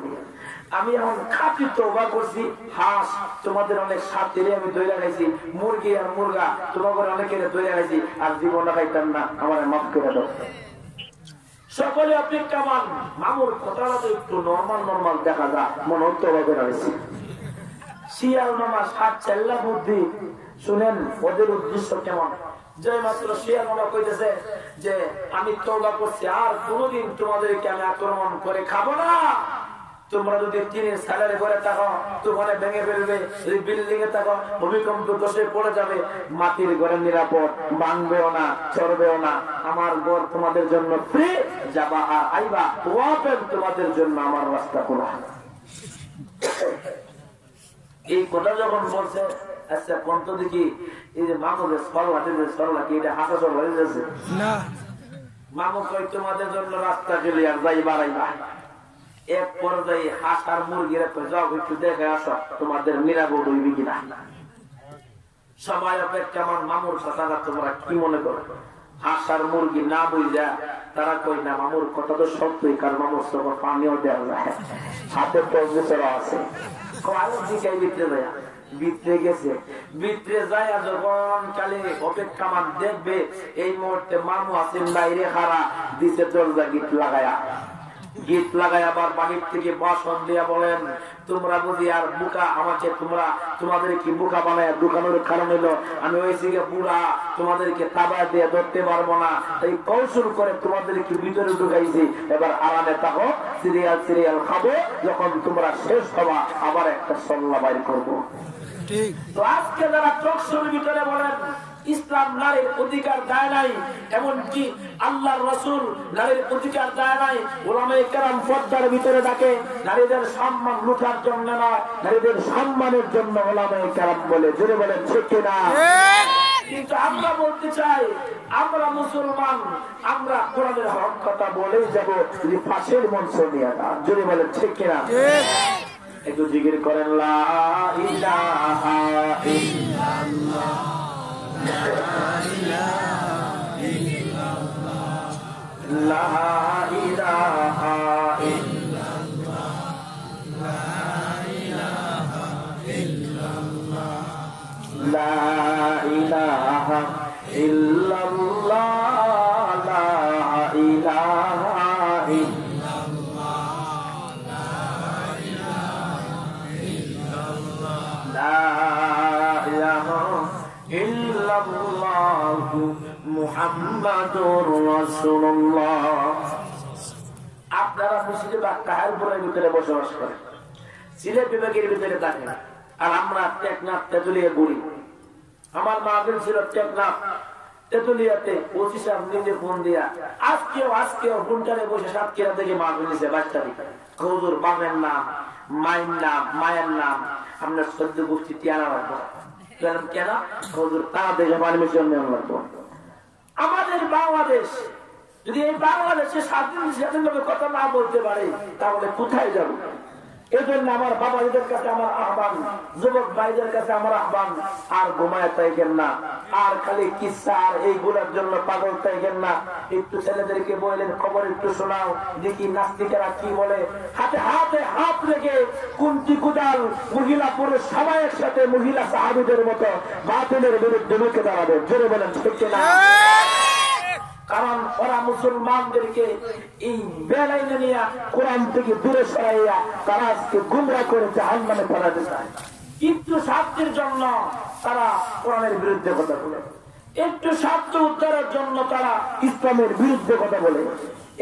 আমি এখন খাঁটি তওবা করছি। হাঁস তোমাদের অনেক সাথে আমি দই লাগাইছি, মুরগি আর মুরগা তোমাদের অনেকের দই লাগাইছি, আর জীবন খাইতাম না, আমার মাফ করে দাও। সকলে অপেক্ষামান। মামুর কথাটা তো একটু নর্মাল দেখা যায়, মনে হতো তওবা করেছি। শিয়াল মামা সাত চেল্লা বুদ্ধি শুনেন, ওদের উদ্দেশ্য কেমন। জয় মাত্র শিয়াল মামা কইতেছে যে আমি তওবা করছি, আর কোনদিন তোমাদেরকে আমি আক্রমণ করে খাবো না। তোমরা যদি টিনের সালের ঘরে থাকো তোমার ভেঙে ফেলবে, যদি বিল্ডিং এ থাকো ভূমিকম্প দোষে পড়ে যাবে, মাটির ঘরে নিরাপদ, ভাঙবেও না, চড়বেও না। আমার ঘর তোমাদের জন্য ফ্রি, যাবা আর আইবা ওপেন, তোমাদের জন্য আমার রাস্তা খোলা। এই কথা যখন বলছে, আচ্ছা কোন তো দেখি এই যে মামুদের সরলা কি এটা হাসা সরলা হয়েছে না, মামু কই তোমাদের জন্য রাস্তা ক্লিয়ার, যাই বাড়াইবা। এক পর্যায়ে হাঁস আর মুরগিরা যাও একটু দেখে আসো, তোমাদের নিরাপদ হইবে কিনা। সবাই অপেক্ষামান। মামুর কথাটা তোমরা কি মনে করো? হাঁস আর মুরগি না বুঝা তারা কই না মামুর কথা তো সত্যই, কারণ মামুর সব পানিও দেওয়া যায়, হাতে পৌঁছানো আছে। ভিতরে গেছে, ভিতরে যায় যখন কালে অপেক্ষামান দেখবে এই মুহূর্তে মামু আছেন বাইরে খারা দিছে, দরজা গীত লাগায় আবার বাড়ির থেকে বাসন দিয়া বলেন তোমরা বুঝি আর বুকা আমাকে তোমাদের কি বুকা বানায় ঢুকানোর কারণ হলো আমি ওই দিকে বুড়া, তোমাদেরকে তাবা দিয়ে ধরতে পারবো না, তাই কৌশল করে তোমাদেরকে ভিতরে ঢুকাইছি। এবার আরামে থাকো, সিরিয়াল খাবো, যখন তোমরা শেষ হবা আবার একটা সল্লা বাইর করবো। তো আজকে যারা টকশোর ভিতরে বলেন ইসলাম নারীর অধিকার দেয় নাই, এমনকি আল্লাহর রাসূল নারীর অধিকার দেয় নাই, উলামায়ে কেরাম পর্দার ভিতরে ডাকে নারীদের সম্মান লুটার জন্য নয়, নারীদের সম্মানের জন্য উলামায়ে কেরাম বলে। জোরে বলেন ঠিক কিনা? কিন্তু আমরা বলতে চাই আমরা মুসলমান, আমরা কোরআনের হক কথা বলেই যাব, যদি ফাঁসের মঞ্চ নিয়ে না। জোরে বলেন ঠিক কিনা? একটু জিকির করেন লা ইলাহা ইল্লাল্লাহ, লা ইলাহা ইল্লাল্লাহ, লা ইলাহা ইল্লাল্লাহ, লা ইলাহা ইল্লাল্লাহু মুহাম্মাদুর রাসূলুল্লাহ। আপনারা মুর্শিদাবাদ তাহারপুরের ভিতরে বসবাস করেন, সিলেট বিভাগের ভিতরে থাকেন, আর আমরা টেকনাফ তেতুলিয়া ঘুরি। আমার মাহফিল ছিল টেকনাফ তেতুলিয়াতে, ওসি সাহেব নিজে ফোন দিয়া আজকেও ঘুমটারে বসে সাতক্ষীরা থেকে মাহফিল নিছে। বাচ্চারি হুজুর বামের নাম, মায়ের নাম, মায়ের নাম আমরা সদ্য গোষ্ঠী টিয়ারা রাখবো। কেন হুজুর তারা দেখে পারমিশন নেওয়া লাগবো। আমাদের বাংলাদেশ যদি এই বাংলাদেশে স্বাধীনভাবে কথা না বলতে পারে তাহলে কোথায় যাবো? এজন্য আমার বাবাদের কাছে আমার আহ্বান, যুবক ভাইদের কাছে আমার আহ্বান, আর ঘুমায় তাইকেন না, আর খালি কিসা আর এইগুলোর জন্য পাগল তাইকেন না। একটু ছেলেদেরকে বললেন খবর একটু শোনাও, দেখি নাস্তিকেরা কি বলে। হাতে হাত রেখে কুন্তি কুদাল মহিলা পুরুষ সবাই একসাথে মহিলা সাহাবীদের মতো বাতিলের বিরুদ্ধে মুখে দাঁড়াবে। জোরে বলেন ঠিক না? কারণ ওরা মুসলমানদেরকে এই বেলাইনে নিয়ে কোরআন থেকে দূরে সরাইয়া তারা আজকে গুমরা করে জাহান্নামে ফেলাতে চায়। একটু স্বার্থের জন্য তারা কোরআনের বিরুদ্ধে কথা বলে, একটু স্বার্থ উদ্ধারের জন্য তারা ইসলামের বিরুদ্ধে কথা বলে।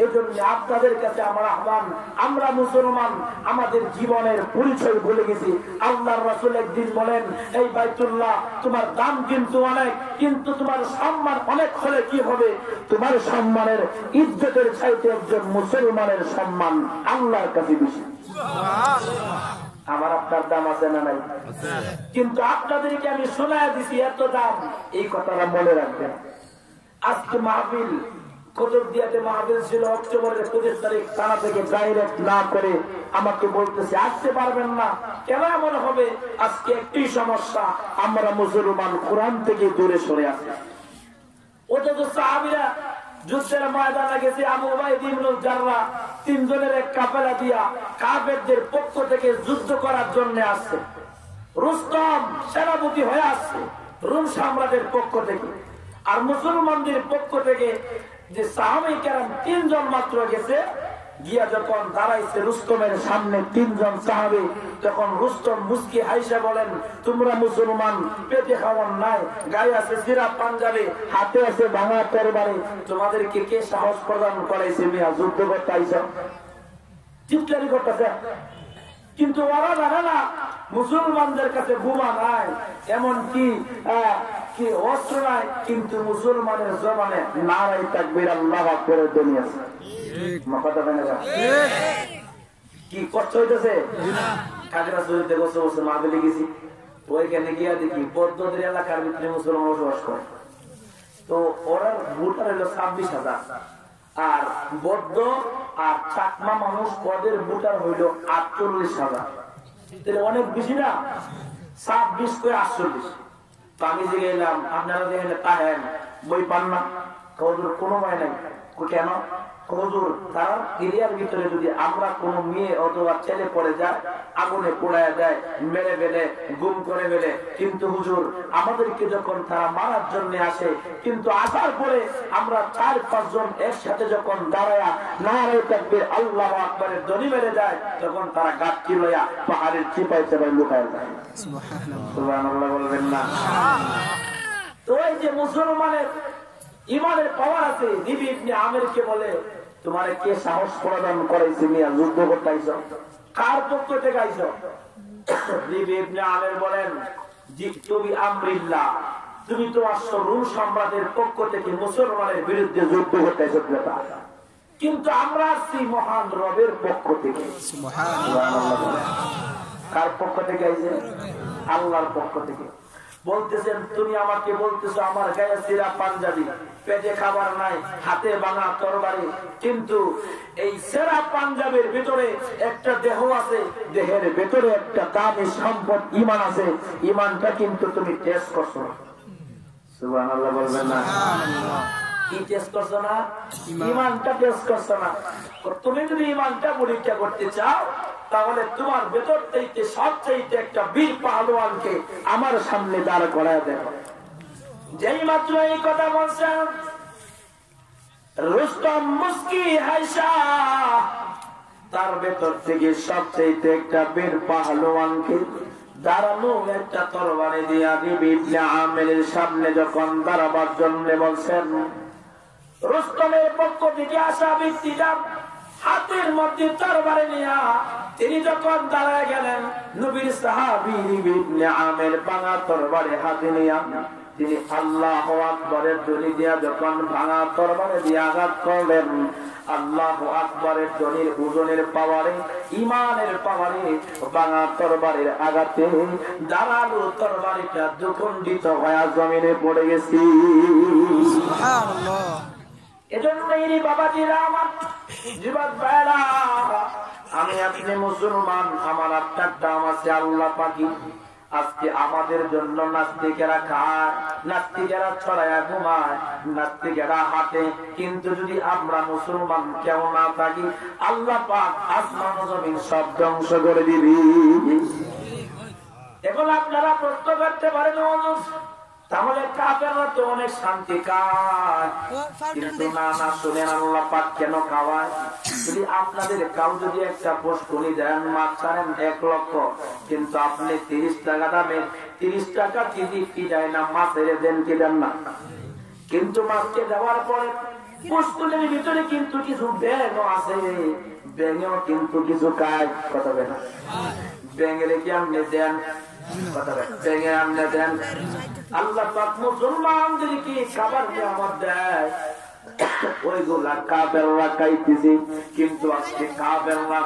এজন্য আপনাদের কাছে আমার আহ্বান, আমরা মুসলমান, আমাদের জীবনের পরিচয় ভুলে গেছি। আল্লাহর রাসূল একদিন বলেন, এই বাইতুল্লাহ তোমার দাম কিন্তু অনেক, কিন্তু তোমার সম্মান অনেক হলে কি হবে? তোমার সম্মানের ইজ্জতের চাইতে একজন মুসলমানের সম্মান আল্লাহর কাছে বেশি। আমার আপনার দাম আছে না নাই? কিন্তু আপনাদেরকে আমি শোনায় দিছি এত দাম, এই কথাটা মনে রাখবেন। আজকে মাহফিল কোচবিহারে মাহফিল ছিল অক্টোবরের 25 তারিখ, থানা থেকে ডাইরেক্ট না করে আমাকে বলতেছে আসতে পারবেন না। কেন এমন হবে? আজকে একটি সমস্যা, আমরা মুসলমান কোরআন থেকে দূরে সরে আসি। অথচ সাহাবীরা যুদ্ধের ময়দানে গেছে আবু উবাইদা ইবনুল জাররাহ তিনজনের এক কাফেলা দিয়া কাফেরদের পক্ষ থেকে যুদ্ধ করার জন্য আসছে। রুস্তম সেনাপতি হয়ে আসছে রোম সাম্রাজ্যের পক্ষ থেকে, আর মুসলমানদের পক্ষ থেকে যে সাহাবায়ে কেরাম তিনজন মাত্র গেছে। গিয়া যখন দাঁড়াইছে রুস্তমের সামনে তিনজন সাহাবী, তখন রুস্তম মুস্কি হাইসা বলেন, তোমরা মুসলমান, পেটে খাওয়ার নাই, গায়ে আছে সিরা পাঞ্জাবি, হাতে আছে ভাঙা তরবারি, তোমাদেরকে কে সাহস প্রদান করাইছে মিয়া যুদ্ধ করতে আইছো? চিৎকারি করতেছে। কিন্তু ওরা জানে না মুসলমানদের কাছে বোমা নাই, এমনকি কি অস্ত্র নাই, কিন্তু মুসলমানের জবানে নারাই তাকবীর আল্লাহু আকবার ধ্বনি আছে। কি কষ্ট হইতেছে? খাগড়াছড়িতে বসে বসে মাহফিলে গেছি, ওইখানে গিয়া দেখি বৌদ্ধদের এলাকার ভিতরে মুসলমান বসবাস করে। তো ওরা ভোটার হইলো 26,000, আর বৌদ্ধ আর চাকমা মানুষ ওদের ভোটার হইল 48,000। অনেক বেশি না? 26 করে 48। তো আমি যে গেলাম, আপনারা যেখানে তাহেন বই পান না, কোনো ভয় নাই। কেন? হুজুর তার এরিয়ার ভিতরে যদি আমরা কোনো মেয়ে অথবা ছেলে পড়ে যায়, আগুনে পোড়ায় দেয়, মেরে ফেলে, গুম করে ফেলে, কিন্তু হুজুর আমাদেরকে যখন তারা মারার জন্য আসে, কিন্তু আসার পরে আমরা 4-5 জন একসাথে যখন দাঁড়ায়া নারে তাকবীর আল্লাহু আকবারের ধ্বনি মেরে যায়, তখন তারা গাছটি লইয়া পাহাড়ের চিপায় চিপায় লুকায় যায়। সুবহানাল্লাহ বলবেন না? তো এই যে মুসলমানের ইমানের পাওয়ার আছে। নবী ইবনে আমিরকে বলে, তোমারে কে সাহস প্রদান করাইছে মিয়া যুদ্ধ করতে আইছো? কার পক্ষ থেকে আইছো? নবী ইবনে আমির বলেন, জিতু বিআমরিল্লাহ, তুমি তো আসছো রোম সাম্রাজ্যের পক্ষ থেকে মুসলমানের বিরুদ্ধে যুদ্ধ করতে আইছো, কিন্তু আমরা আসছি মহান রবের পক্ষ থেকে। সুবহানাল্লাহ। কার পক্ষ থেকে আইছে? আল্লাহর পক্ষ থেকে। বলতেছেন, তুমি আমাকে বলতেছো আমার গায়ে সিরা পাঞ্জাবি, পেটে খাবার নাই, হাতে ভাঙা তরবারি, কিন্তু এই সিরা পাঞ্জাবির ভিতরে একটা দেহ আছে, দেহের ভিতরে একটা দামি সম্পদ ইমান আছে, ইমানটা কিন্তু তুমি টেস্ট করছো না। সুবহানাল্লাহ বলবেন না? কি টেস্ট করছো না? ইমানটা টেস্ট করছো না। তুমি যদি ইমানটা পরীক্ষা করতে চাও, তাহলে তোমার ভেতর থেকে সবচেয়ে একটা বীর পাহলোয়ানকে আমার সামনে দাঁড় করায় দেখো। যেই মাত্র এই কথা বলছেন, রুস্তম মুস্কি হাসা তার ভেতর থেকে সবচেয়ে একটা বীর পাহলোয়ানকে দাঁড়ানো একটা তরবারি দিয়া নবী ইবনে আমিরের সামনে যখন দাঁড়াবার জন্য বলছেন, রুস্তমের পক্ষ থেকে আসা ব্যক্তিটা হাতের মধ্যে তরবারি নিয়া তিনি যখন দাঁড়ায় গেলেন, নবীর সাহাবী নবী ইবনে আমির ভাঙা তরবারি হাতে নিয়া তিনি আল্লাহু আকবারের ধ্বনি দিয়া যখন ভাঙা তরবারি দিয়ে আঘাত করলেন, আল্লাহু আকবারের ধ্বনির ওজনের পাওয়ারে, ইমানের পাওয়ারে ভাঙা তরবারির আঘাতে দাঁড়ালো তরবারিটা দুখণ্ডিত হয়ে জমিনে পড়ে গেছে। সুবহানাল্লাহ। এজন্যই বাবাজিরা আমার, যুবক ভাইরা, আমি আপনি মুসলমান, আমার আপনার দাম আছে আল্লাহ পাকি। আজকে আমাদের জন্য নাস্তিকেরা খায়, নাস্তিকেরা ছড়ায়া ঘুমায়, নাস্তিকেরা হাঁটে, কিন্তু যদি আমরা মুসলমান কেউ না থাকি, আল্লাহ পাক আসমান জমিন সব ধ্বংস করে দিবি। এখন আপনারা প্রশ্ন করতে পারেন, তাহলে কাফেররা তো অনেক শান্তি খায়, কিন্তু না না শুনেন আল্লাহ পাক কেন খাওয়ায়? যদি আপনাদের কাউ যদি একটা পুষ্কুনি দেন, মাছ ছাড়েন 1 লক্ষ, কিন্তু আপনি 30 টাকা দামে 30 টাকা কেজি কি যায় না, মাছের দেন কি দেন না? কিন্তু মাছকে দেওয়ার পরে পুষ্কুনির ভিতরে কিন্তু কিছু ব্যাঙও আছে, ব্যাঙেও কিন্তু কিছু খায়। কথা বলে না? ব্যাঙের কি আপনি দেন? কথা বলে ব্যাঙে আপনি দেন? আল্লাহ পাক মুসলমানদেরকে খাবার নিয়ামত দেয়, ওইগুলা কাফেররা খাইতেছে। কিন্তু আজকে কাফেররা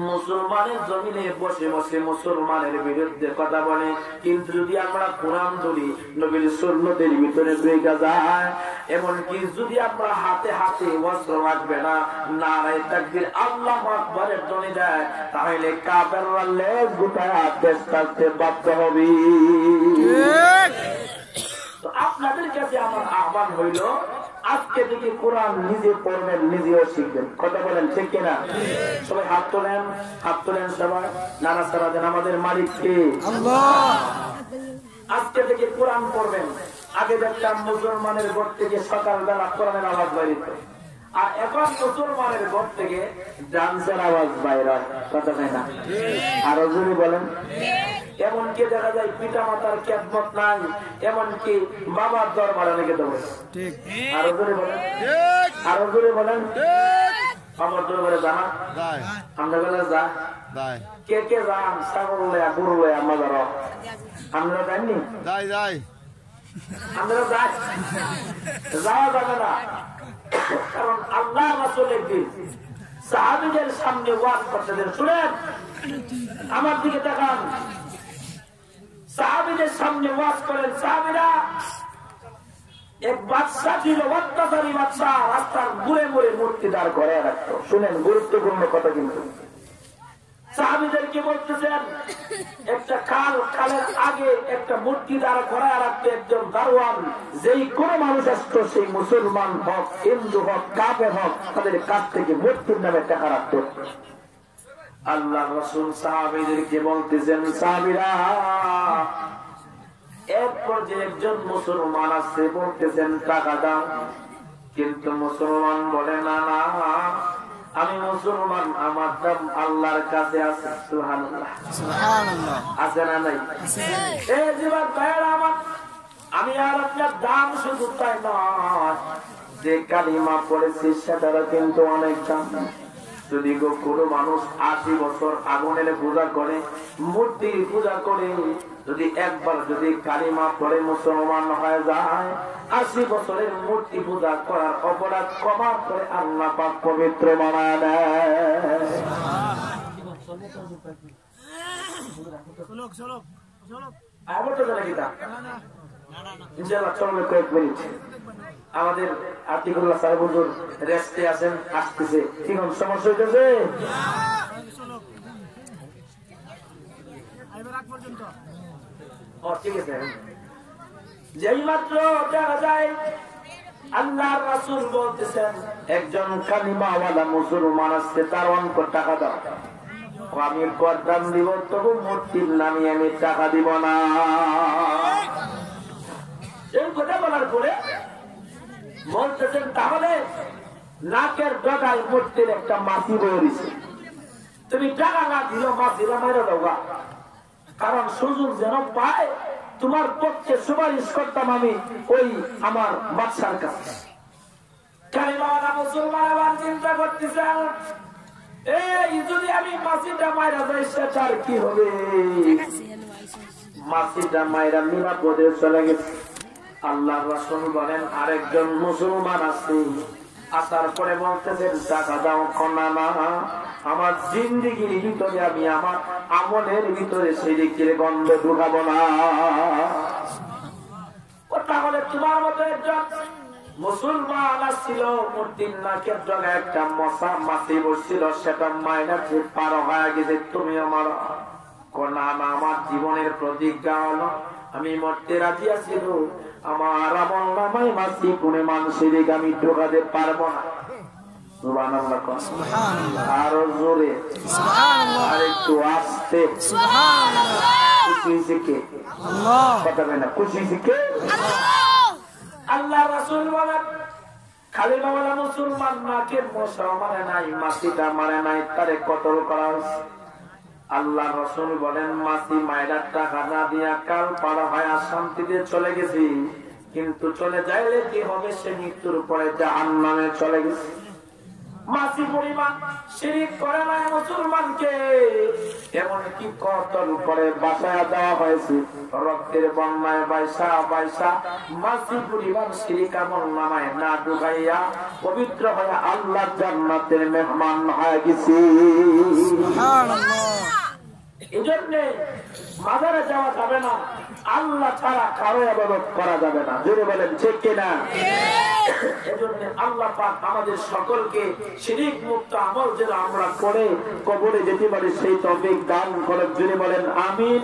মুসলমানের জমিনে বসে বসে মুসলমানের বিরুদ্ধে কথা বলে। কিন্তু যদি আমরা কোরআন ধরি, নবীর সুন্নতের ভিতরে দেখা যায়, এমনকি যদি আমরা হাতে হাতে অস্ত্র লাগবে না, নারায়ে তাকবীর আল্লাহু আকবারের ধ্বনি দেয়, তাহলে কাফেররা লেজ গুটায় দেশ ছাড়তে বাধ্য হবে। তো আপনাদের কাছে আমার আহ্বান হইল, আজকে থেকে কোরআন নিজে পড়বেন, নিজেও শিখবেন। কথা বলেন ঠিক কিনা? সবাই হাত তোলেন, হাত তোলেন সবাই, নানা সারা দেন। আমাদের মালিক কে? আল্লাহ। আজকে থেকে কোরআন পড়বেন। আগে দেখতাম মুসলমানের ঘর থেকে সকালবেলা কোরআনের আওয়াজ বাইরিত, আর এখন মুসলমানের ঘর থেকে ডান্সের আওয়াজ বাইর হয়। কথা হয় না? আরো যদি বলেন, এমনকি দেখা যায় পিতা মাতার খেদমত নাই, এমনকি বাবার দরবারে অনেকে দেবো। আরো জোরে বলেন, আরো জোরে বলেন। বাবার দরবারে জানা আমরা বেলা যা কে কে যান? ছাগল লয়া, গরু লয়া, মজার আমরা যাইনি, আমরা যাই, যাওয়া যাবে না। কারণ আল্লাহ রাসূল একদিন সাহাবীদের সামনে ওয়াজ করতেছেন। শুনেন, আমার দিকে তাকান। সাহাবীদের সামনে ওয়াজ করেন। সাহাবীরা এক বাদশা ছিল, অত্যাচারী বাদশা, রাস্তার মুড়ে মুড়ে মূর্তি দাঁড় করে রাখতো। শুনেন, গুরুত্বপূর্ণ কথা কিন্তু। সাহাবীদেরকে বলতেছেন, একটা কালের আগে একটা মূর্তি দাঁড় করায় রাখতো একজন দারোয়ান। যেই কোন মানুষ আসতো, সেই মুসলমান হোক, হিন্দু হোক, কাফের হোক, তাদের কাছ থেকে মূর্তির নামে টাকা রাখতো। আল্লাহ রাসূল সাহাবীদেরকে বলতেছেন, সাহাবীরা, এরপর যে একজন মুসলমান আছে, বলতেছেন টাকা দাও, কিন্তু মুসলমান বলে না, না আমি মুসলমান, আমার দাম আল্লাহর কাছে আছে। সুবহানাল্লাহ, সুবহানাল্লাহ। আছে না নাই? এই জীবন ভাইরা আমার, আমি আর আপনার দাম শুধু তাই নয়, যে কালিমা পড়েছি সেটারও কিন্তু অনেক দাম। যদি কোনো মানুষ 80 বছর আগুনের পূজা করে, মূর্তির পূজা করে, যদি একবার যদি কালিমা পড়ে মুসলমান হয়ে যায়, 80 বছরের মূর্তি পূজা করার অপরাধ ক্ষমা করে আল্লাহ পাক পবিত্র বানায় দেয়। আমাদের আতিকুল্লাহ সাহেব হুজুর রেস্টে আছেন, আসতেছে। কি কোন সমস্যা হইতেছে? ঠিক আছে। যেই মাত্র দেখা যায় আল্লাহর রাসূল বলতেছেন, একজন কালিমাওয়ালা মুসলমান আসছে, তার অঙ্ক টাকা দাও। আমি কদম দিব, তবু মূর্তির নামে আমি টাকা দিব না। এই কথা বলার পরে বলতেছেন, তাহলে নাকের ডগায় মূর্তির একটা মাছি বয়ে দিছে, তুমি টাকা না দিল মাছিরা মেরে দেওয়া। কারণ সুযোগ যেন পায়, তোমার পক্ষে সুপারিশ করতাম আমি ওই আমার বাদশার কাছে। কালিমাওয়ালা মুসলমান আবার চিন্তা করতেছেন, এই যদি আমি মাছিটা মাইরা যাই, সেটার কি হবে? মাছিটা মাইরা নিরাপদে চলে গেছে। আল্লাহর রাসূল বলেন, আরেকজন মুসলমান আছে, আসার পরে বলতেছেন, টাকা দাও। কনা না, আমার জিন্দেগির ভিতরে আমি আমার আমলের ভিতরে শিরকের গন্ধ ঢুকাবো না। তাহলে তোমার মতো একজন মুসলমান আসছিল, মূর্তির নাকের ডগায় একটা মশা মাছি বসছিল, সেটা মাইনা পার হয়ে গেছে, তুমি আমার কনা না, আমার জীবনের প্রতিজ্ঞা হলো আমি মরতে রাজি আছি, আমার আমল নামায় মাছি কোনে মানুষের আমি ঢোকাতে পারবো না। সুবহানাল্লাহ, সুবহানাল্লাহ। আরো জোরে সুবহানাল্লাহ, আর একটু আস্তে সুবহানাল্লাহ। খুশি থেকে আল্লাহ, কথা বলেন না, খুশি থেকে আল্লাহ। আল্লাহ রাসূল বলেন, কালিমাওয়ালা মুসলমান নাকের মশা মারে নাই, মাছিটা মারে নাই, তারে কতল করা হয়েছে। আল্লাহ রাসূল বলেন, মাছি মায়ের টাকা না দিয়া কাল পার হয় শান্তিতে চলে গেছি, কিন্তু চলে যাইলে কি হবে? সে মৃত্যুর পরে জাহান্নামে চলে গেছে। মাছি পরিমাণ শিরিক করে নাই মুসলমানকে, এমনকি কতল করে বাসায় দেওয়া হয়েছে, রক্তের বন্যায় বাইসা বাইসা মাছি পরিমাণ শিরিক আমল নামায় না ঢুকাইয়া পবিত্র হয়ে আল্লাহ জান্নাতের মেহমান হয়ে গেছে। এই জন্যে মাজারে যাওয়া যাবে না, আল্লাহ ছাড়া কারো ইবাদত করা যাবে না। জোরে বলেন ঠিক কিনা? এজন্য আল্লাহ পাক আমাদের সকলকে শিরক মুক্ত আমল যেন আমরা করে কবরে যেতে পারি সেই তৌফিক দান করেন। জোরে বলেন আমিন।